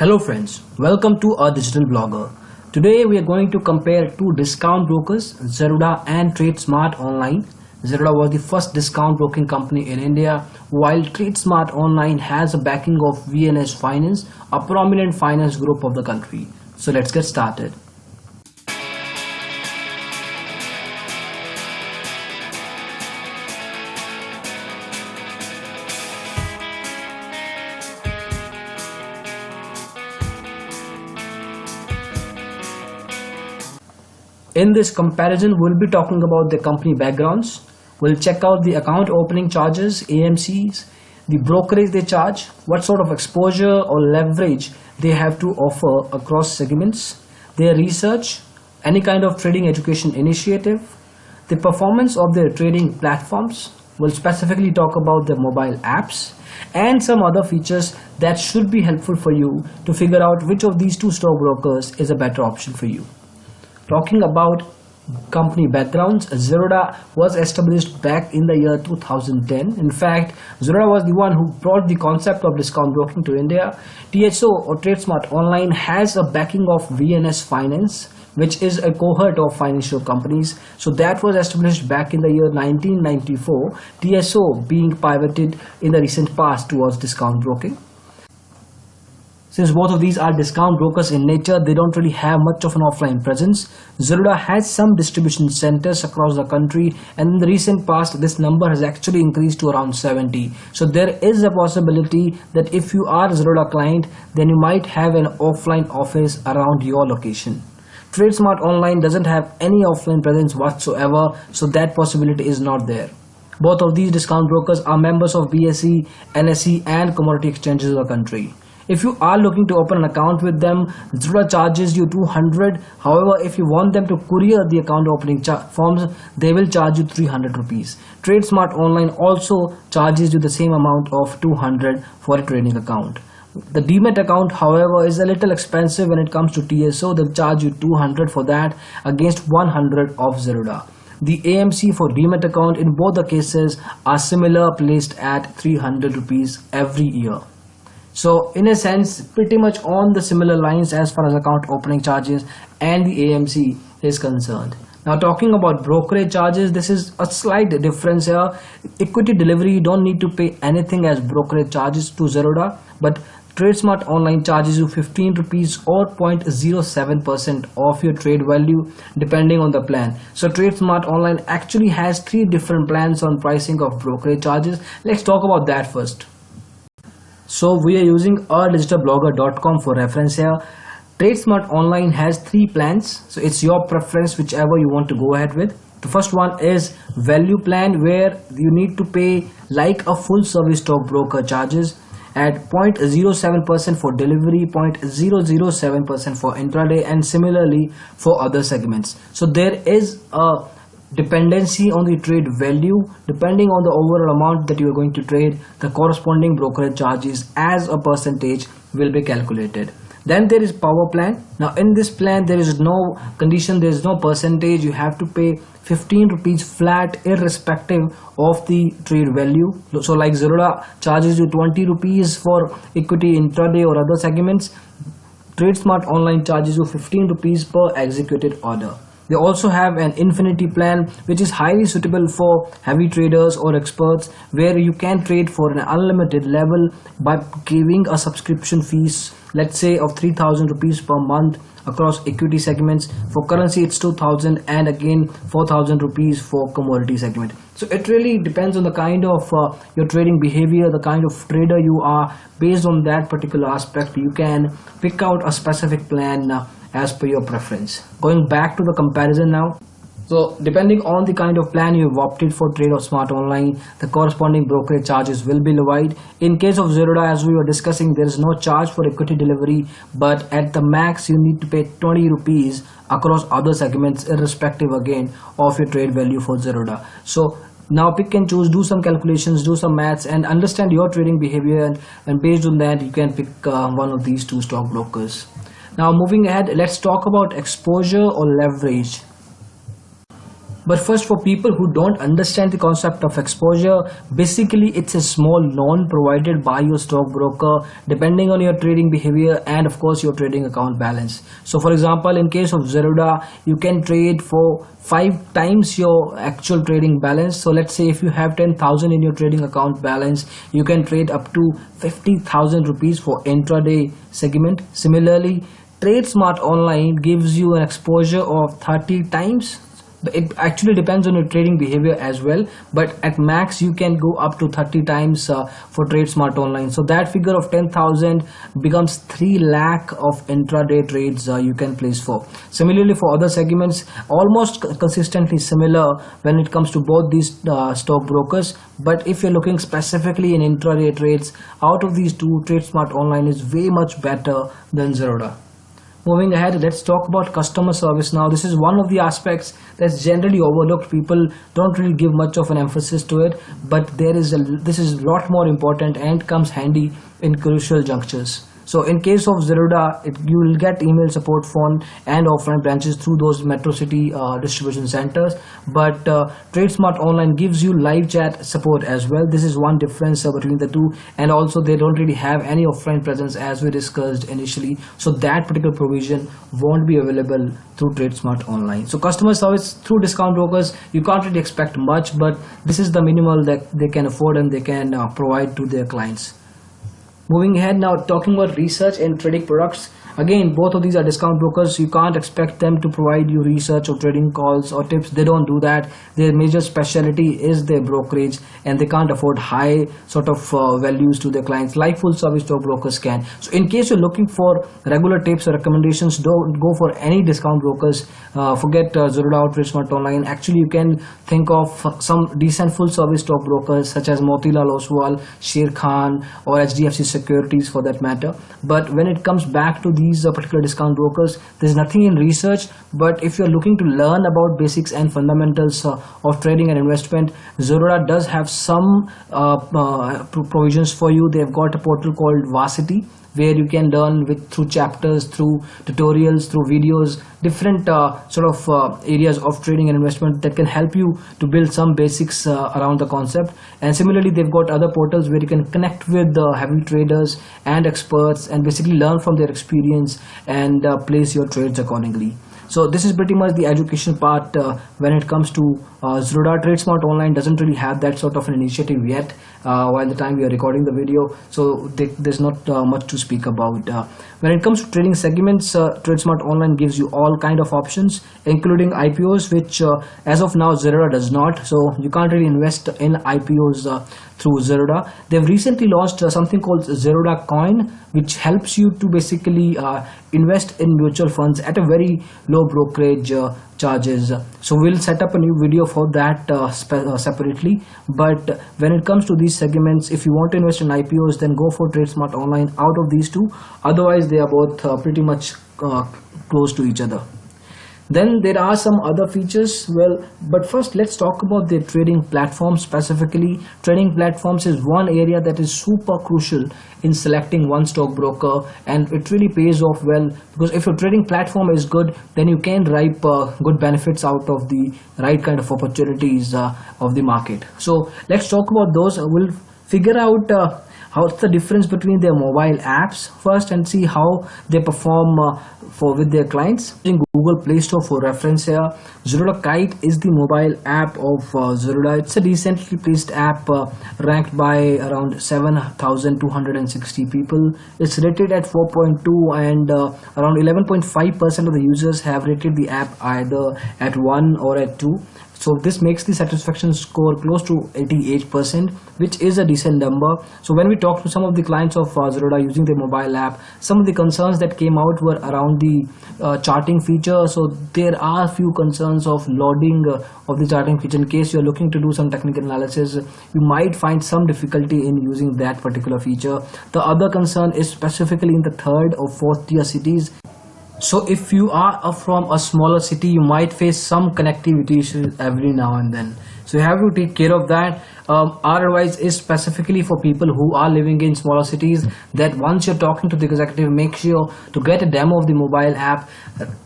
Hello friends, welcome to our digital blogger. Today we are going to compare two discount brokers, Zerodha and TradeSmart Online. Zerodha was the first discount broking company in India, while TradeSmart Online has a backing of VNS Finance, a prominent finance group of the country. So let's get started. In this comparison, we'll be talking about the company backgrounds. We'll check out the account opening charges, AMCs, the brokerage they charge, what sort of exposure or leverage they have to offer across segments, their research, any kind of trading education initiative, the performance of their trading platforms. We'll specifically talk about their mobile apps and some other features that should be helpful for you to figure out which of these two stockbrokers is a better option for you. Talking about company backgrounds, Zerodha was established back in the year 2010. In fact, Zerodha was the one who brought the concept of discount broking to India. TSO or TradeSmart Online has a backing of VNS Finance, which is a cohort of financial companies. So that was established back in the year 1994, TSO being pivoted in the recent past towards discount broking. Since both of these are discount brokers in nature, they don't really have much of an offline presence. Zerodha has some distribution centers across the country, and in the recent past this number has actually increased to around 70. So there is a possibility that if you are a Zerodha client, then you might have an offline office around your location. TradeSmart Online doesn't have any offline presence whatsoever, so that possibility is not there. Both of these discount brokers are members of BSE, NSE and commodity exchanges of the country. If you are looking to open an account with them, Zerodha charges you 200. However, if you want them to courier the account opening forms, they will charge you 300 rupees. TradeSmart Online also charges you the same amount of 200 for a trading account. The Demat account, however, is a little expensive when it comes to TSO. They'll charge you 200 for that against 100 of Zerodha. The AMC for Demat account in both the cases are similar, placed at 300 rupees every year. So in a sense, pretty much on the similar lines as far as account opening charges and the AMC is concerned. Now talking about brokerage charges, this is a slight difference here. Equity delivery, you don't need to pay anything as brokerage charges to Zerodha, but TradeSmart Online charges you 15 rupees or 0.07% of your trade value depending on the plan. So TradeSmart Online actually has three different plans on pricing of brokerage charges. Let's talk about that first. So we are using ourdigitalblogger.com for reference here. TradeSmart Online has three plans, so it's your preference whichever you want to go ahead with. The first one is value plan, where you need to pay like a full service stockbroker charges at 0.07% for delivery, 0.007% for intraday, and similarly for other segments. So there is a dependency on the trade value. Depending on the overall amount that you are going to trade, the corresponding brokerage charges as a percentage will be calculated. Then there is power plan. Now in this plan there is no condition, there is no percentage. You have to pay 15 rupees flat irrespective of the trade value. So like Zerodha charges you 20 rupees for equity intraday or other segments, TradeSmart Online charges you 15 rupees per executed order. They also have an infinity plan, which is highly suitable for heavy traders or experts, where you can trade for an unlimited level by giving a subscription fees, let's say of 3,000 rupees per month across equity segments. For currency it's 2,000, and again 4,000 rupees for commodity segment. So it really depends on the kind of your trading behavior, the kind of trader you are. Based on that particular aspect, you can pick out a specific plan as per your preference. Going back to the comparison now. So depending on the kind of plan you have opted for TradeSmart Online, the corresponding brokerage charges will be levied. In case of Zerodha, as we were discussing, there is no charge for equity delivery, but at the max you need to pay 20 rupees across other segments irrespective again of your trade value for Zerodha. So now pick and choose, do some calculations, do some maths and understand your trading behavior, and based on that you can pick one of these two stockbrokers. Now moving ahead, let's talk about exposure or leverage. But first, for people who don't understand the concept of exposure, basically it's a small loan provided by your stockbroker depending on your trading behavior and of course your trading account balance. So for example, in case of Zerodha, you can trade for 5 times your actual trading balance. So let's say if you have 10,000 in your trading account balance, you can trade up to 50,000 rupees for intraday segment. Similarly, TradeSmart Online gives you an exposure of 30 times. It actually depends on your trading behavior as well, but at max you can go up to 30 times for TradeSmart Online. So that figure of 10,000 becomes 3 lakh of intraday trades you can place for. Similarly, for other segments, almost consistently similar when it comes to both these stockbrokers. But if you're looking specifically in intraday trades, out of these two, TradeSmart Online is way much better than Zerodha. Moving ahead, let's talk about customer service now. This is one of the aspects that's generally overlooked. People don't really give much of an emphasis to it, but this is a lot more important and comes handy in crucial junctures. So in case of Zerodha, you will get email support phone and offline branches through those metro city distribution centers. But TradeSmart Online gives you live chat support as well. This is one difference between the two, and also they don't really have any offline presence as we discussed initially. So that particular provision won't be available through TradeSmart Online. So customer service through discount brokers, you can't really expect much, but this is the minimal that they can afford and they can provide to their clients. Moving ahead now, talking about research and trading products. Again, both of these are discount brokers. You can't expect them to provide you research or trading calls or tips. They don't do that. Their major specialty is their brokerage, and they can't afford high sort of values to their clients like full service stock brokers can. So in case you're looking for regular tips or recommendations, don't go for any discount brokers. Forget Zerodha or TradeSmart Online. Actually, you can think of some decent full service stock brokers such as Motilal Oswal, Sharekhan, or HDFC Securities for that matter. But when it comes back to these particular discount brokers, there's nothing in research. But if you're looking to learn about basics and fundamentals of trading and investment, Zerodha does have some provisions for you. They've got a portal called Varsity, where you can learn through chapters, through tutorials, through videos, different areas of trading and investment that can help you to build some basics around the concept. And similarly, they've got other portals where you can connect with heavy traders and experts and basically learn from their experience and place your trades accordingly. So this is pretty much the education part when it comes to Zerodha. TradeSmart Online doesn't really have that sort of an initiative yet while the time we are recording the video, so there's not much to speak about. When it comes to trading segments, TradeSmart Online gives you all kind of options, including IPOs, which as of now Zerodha does not. So you can't really invest in IPOs through Zerodha. They've recently launched something called Zerodha Coin, which helps you to basically invest in mutual funds at a very low brokerage charges. So we'll set up a new video for that separately. But when it comes to these segments, if you want to invest in IPOs, then go for TradeSmart Online out of these two. Otherwise, they are both pretty much close to each other. Then there are some other features. But first let's talk about the trading platform specifically. Trading platforms is one area that is super crucial in selecting one stockbroker, and it really pays off well, because if your trading platform is good, then you can reap good benefits out of the right kind of opportunities of the market. So let's talk about those. We'll figure out what's the difference between their mobile apps first and see how they perform with their clients. In Google Play Store for reference here, Zerodha Kite is the mobile app of Zerodha. It's a decently placed app ranked by around 7,260 people. It's rated at 4.2 and around 11.5% of the users have rated the app either at 1 or at 2. So this makes the satisfaction score close to 88%, which is a decent number. So when we talked to some of the clients of Zerodha using their mobile app, some of the concerns that came out were around the charting feature. So there are a few concerns of loading of the charting feature. In case you're looking to do some technical analysis, you might find some difficulty in using that particular feature. The other concern is specifically in the 3rd or 4th tier cities. So if you are from a smaller city, you might face some connectivity issues every now and then. So you have to take care of that. Our advice is specifically for people who are living in smaller cities, that once you're talking to the executive, make sure to get a demo of the mobile app,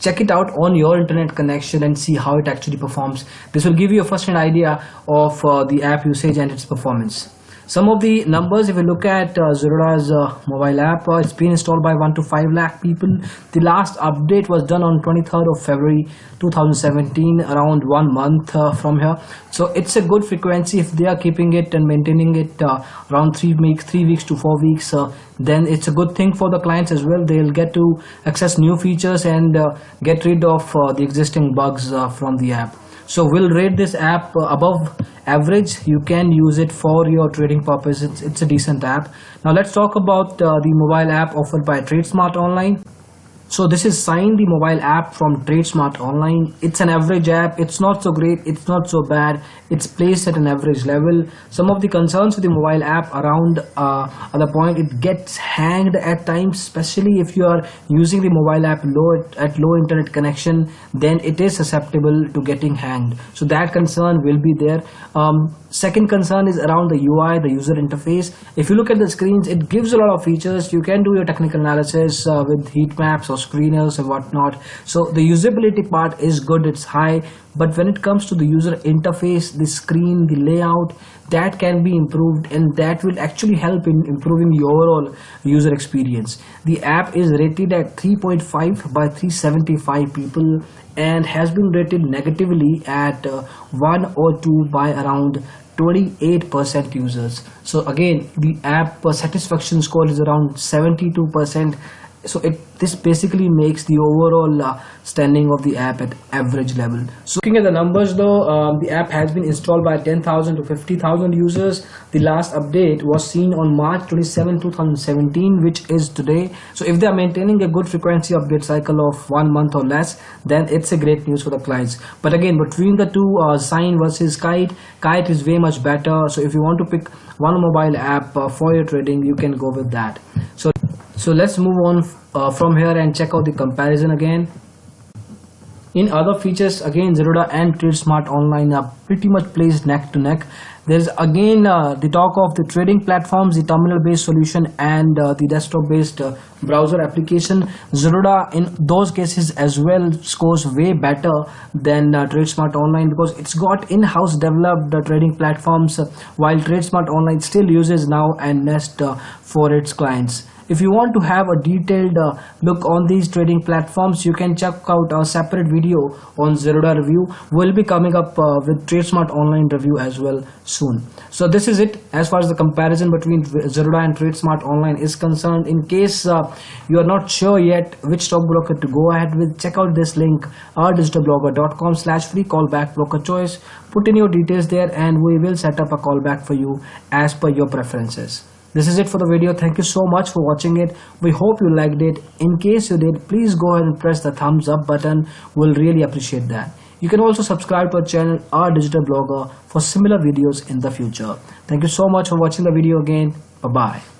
check it out on your internet connection and see how it actually performs. This will give you a first-hand idea of the app usage and its performance. Some of the numbers, if you look at Zeroda's mobile app, it's been installed by 1 to 5 lakh people. The last update was done on 23rd of February 2017, around 1 month from here. So it's a good frequency. If they are keeping it and maintaining it around 3 weeks to 4 weeks, then it's a good thing for the clients as well. They'll get to access new features and get rid of the existing bugs from the app. So we'll rate this app above average. You can use it for your trading purpose. It's a decent app. Now let's talk about the mobile app offered by TradeSmart Online. So this is Sign, the mobile app from TradeSmart Online. It's an average app. It's not so great, it's not so bad. It's placed at an average level. Some of the concerns with the mobile app around other point, it gets hanged at times, especially if you are using the mobile app at low internet connection, then it is susceptible to getting hanged. So that concern will be there. Second concern is around the UI, the user interface. If you look at the screens, it gives a lot of features. You can do your technical analysis with heat maps or screeners and whatnot. So the usability part is good, it's high, but when it comes to the user interface, the screen, the layout, that can be improved, and that will actually help in improving the overall user experience. The app is rated at 3.5 by 375 people and has been rated negatively at 1 or 2 by around 28% users. So again, the app satisfaction score is around 72%. So this basically makes the overall standing of the app at average level. So looking at the numbers though, the app has been installed by 10,000 to 50,000 users. The last update was seen on March 27, 2017, which is today. So if they are maintaining a good frequency update cycle of 1 month or less, then it's a great news for the clients. But again, between the two, Sign versus Kite is way much better. So if you want to pick one mobile app for your trading, you can go with that. So let's move on from here and check out the comparison again. In other features, again, Zeroda and TradeSmart Online are pretty much placed neck to neck. There's again the talk of the trading platforms, the terminal-based solution, and the desktop-based browser application. Zeroda in those cases as well scores way better than TradeSmart Online, because it's got in-house developed trading platforms, while TradeSmart Online still uses Now and Nest for its clients. If you want to have a detailed look on these trading platforms, you can check out a separate video on Zeroda review. We'll be coming up with TradeSmart Online review as well soon. So this is it as far as the comparison between Zeroda and TradeSmart Online is concerned. In case you are not sure yet which stockbroker to go ahead with, check out this link, ourdigitalblogger.com/free callback broker choice. Put in your details there and we will set up a callback for you as per your preferences. This is it for the video. Thank you so much for watching it. We hope you liked it. In case you did, please go ahead and press the thumbs up button. We'll really appreciate that. You can also subscribe to our channel, Our Digital Blogger, for similar videos in the future. Thank you so much for watching the video again. Bye-bye.